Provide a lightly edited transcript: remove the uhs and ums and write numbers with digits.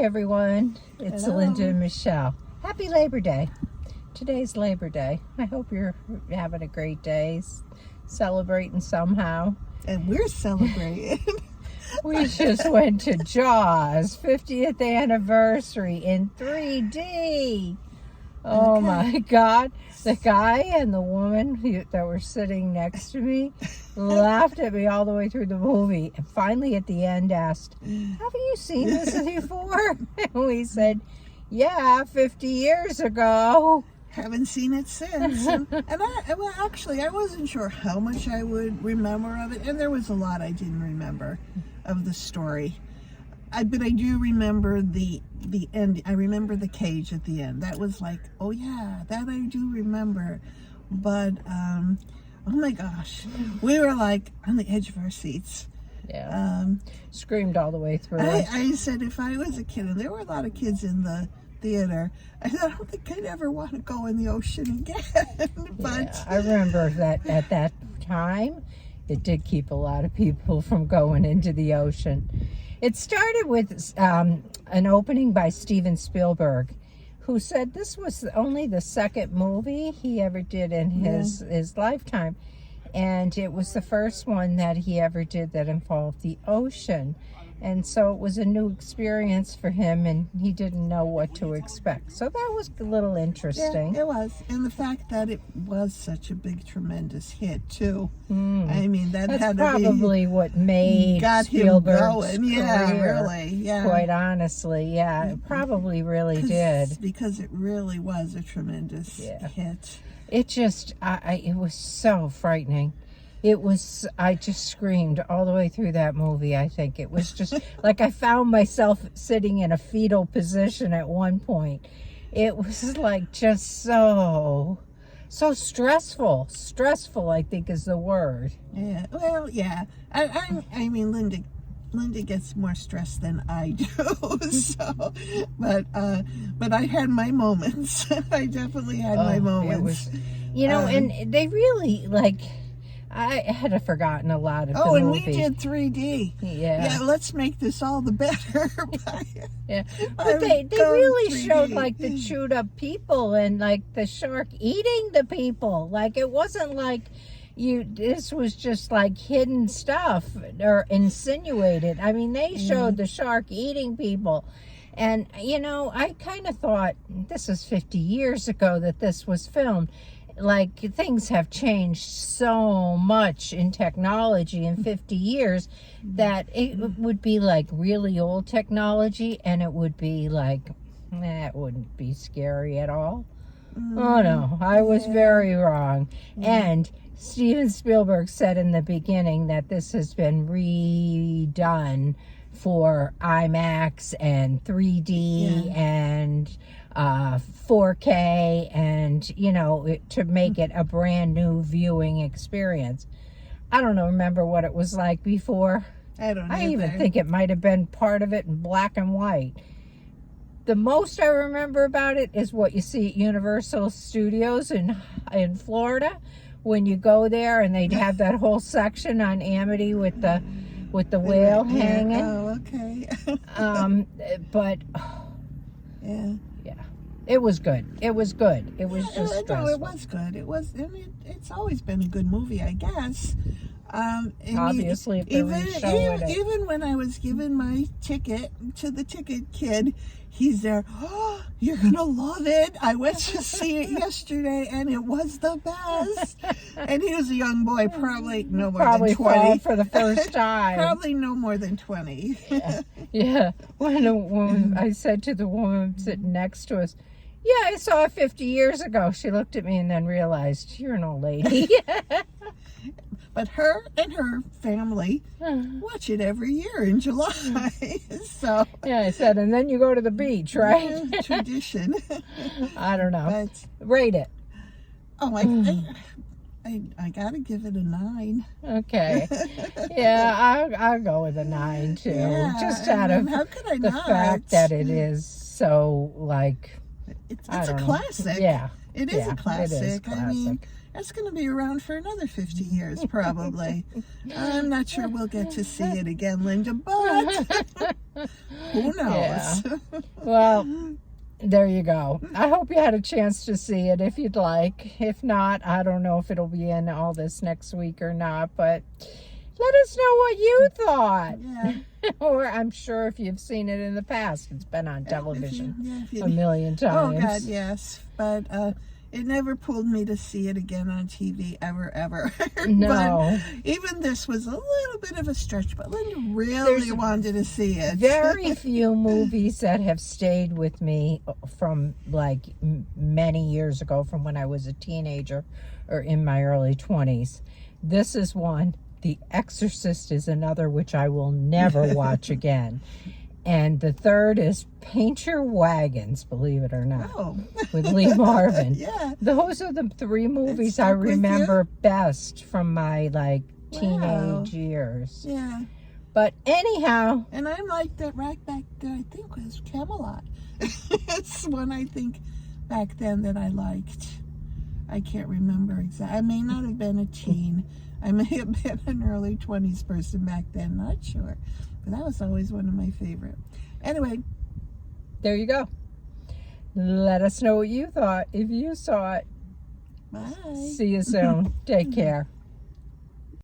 everyone. It's Hello. Linda and Michelle. Happy Labor Day. Today's Labor Day. I hope you're having a great day, celebrating somehow. And we're celebrating. We just went to Jaws 50th anniversary in 3D. Oh Okay. my God. The guy and the woman that were sitting next to me laughed at me all the way through the movie. And finally at the end asked, "Have you seen this before?" And we said, "Yeah, 50 years ago." Haven't seen it since. Actually, I wasn't sure how much I would remember of it. And there was a lot I didn't remember of the story. But I do remember the end. I remember the cage at the end. That was like, oh yeah, that I do remember. But, oh my gosh, we were like on the edge of our seats. Yeah. Screamed all the way through it. I said if I was a kid, and there were a lot of kids in the theater, I said, I don't think I'd ever want to go in the ocean again. But Yeah, I remember that at that time, it did keep a lot of people from going into the ocean. It started with an opening by Steven Spielberg, who said this was only the second movie he ever did in his lifetime. And it was the first one that he ever did that involved the ocean. And so it was a new experience for him, and he didn't know what to expect. So that was a little interesting. yeah, it was. And the fact that it was such a big, tremendous hit, too. I mean, that's had to probably what made got Spielberg's him going. Yeah, career, really. Yeah. quite honestly. Yeah, it probably really did. Because it really was a tremendous hit. It just, it was so frightening. I just screamed all the way through that movie, I think. It was just, like I found myself sitting in a fetal position at one point. It was like just so stressful. Stressful, I think, is the word. Yeah, well, yeah. I mean, Linda gets more stressed than I do. So, but I had my moments. I definitely had my moments. It was, and they really I had forgotten a lot of the and movie. we did 3D. Yeah. Yeah, let's make this all the better. Yeah. But they really 3D. showed the chewed up people and the shark eating the people. It wasn't this was just hidden stuff or insinuated. I mean, they showed the shark eating people. And, I kind of thought this was 50 years ago that this was filmed. Things have changed so much in technology in 50 years that it would be really old technology, and it would be it wouldn't be scary at all. Oh no, I was very wrong. And Steven Spielberg said in the beginning that this has been redone for IMAX and 3D and 4K and, to make it a brand new viewing experience. I don't remember what it was like before. I even think it might have been part of it in black and white. The most I remember about it is what you see at Universal Studios in Florida when you go there, and they'd have that whole section on Amity with the whale hanging. Oh, okay. But yeah. It was good. It was good. It was just stressful. No, it was good. It was. It's always been a good movie, I guess. Obviously, if they re-show it. Even when I was giving my ticket to the ticket kid, he's there. Oh, you're gonna love it. I went to see it yesterday, and it was the best. And he was a young boy, probably no more than 20 for the first time. Probably no more than 20. Yeah. When I said to the woman sitting next to us, "Yeah, I saw it 50 years ago." She looked at me and then realized, "You're an old lady." But her and her family watch it every year in July. So yeah, I said, and then you go to the beach, right? Tradition. I don't know. But, rate it. Oh, I gotta give it a 9. Okay. Yeah, I'll go with a 9 too. Yeah, Just out of how could I the not? fact that it is so it's a classic. Yeah. It is a classic. It is classic. I mean, That's going to be around for another 50 years, probably. I'm not sure we'll get to see it again, Linda, but who knows? Yeah. Well, there you go. I hope you had a chance to see it if you'd like. If not, I don't know if it'll be in all this next week or not, but let us know what you thought. Yeah. Or I'm sure if you've seen it in the past, it's been on television If you- a million Oh, times. God, yes. But it never pulled me to see it again on TV, ever. No. But even this was a little bit of a stretch, but Linda really There's wanted to see it. Very few movies that have stayed with me from like many years ago, from when I was a teenager or in my early 20s. This is one. The Exorcist is another, which I will never watch again. And the third is Paint Your Wagons, believe it or not, Oh. with Lee Marvin. Yeah. Those are the three movies I stuck with you? remember best from my like Wow. teenage years. Yeah. But anyhow, And I liked that right back there, I think was Camelot. It's one I think back then that I liked. I can't remember exactly. I may not have been a teen. I may have been an early 20s person back then, not sure. But that was always one of my favorite. Anyway, there you go. Let us know what you thought if you saw it. bye. See you soon. Take care.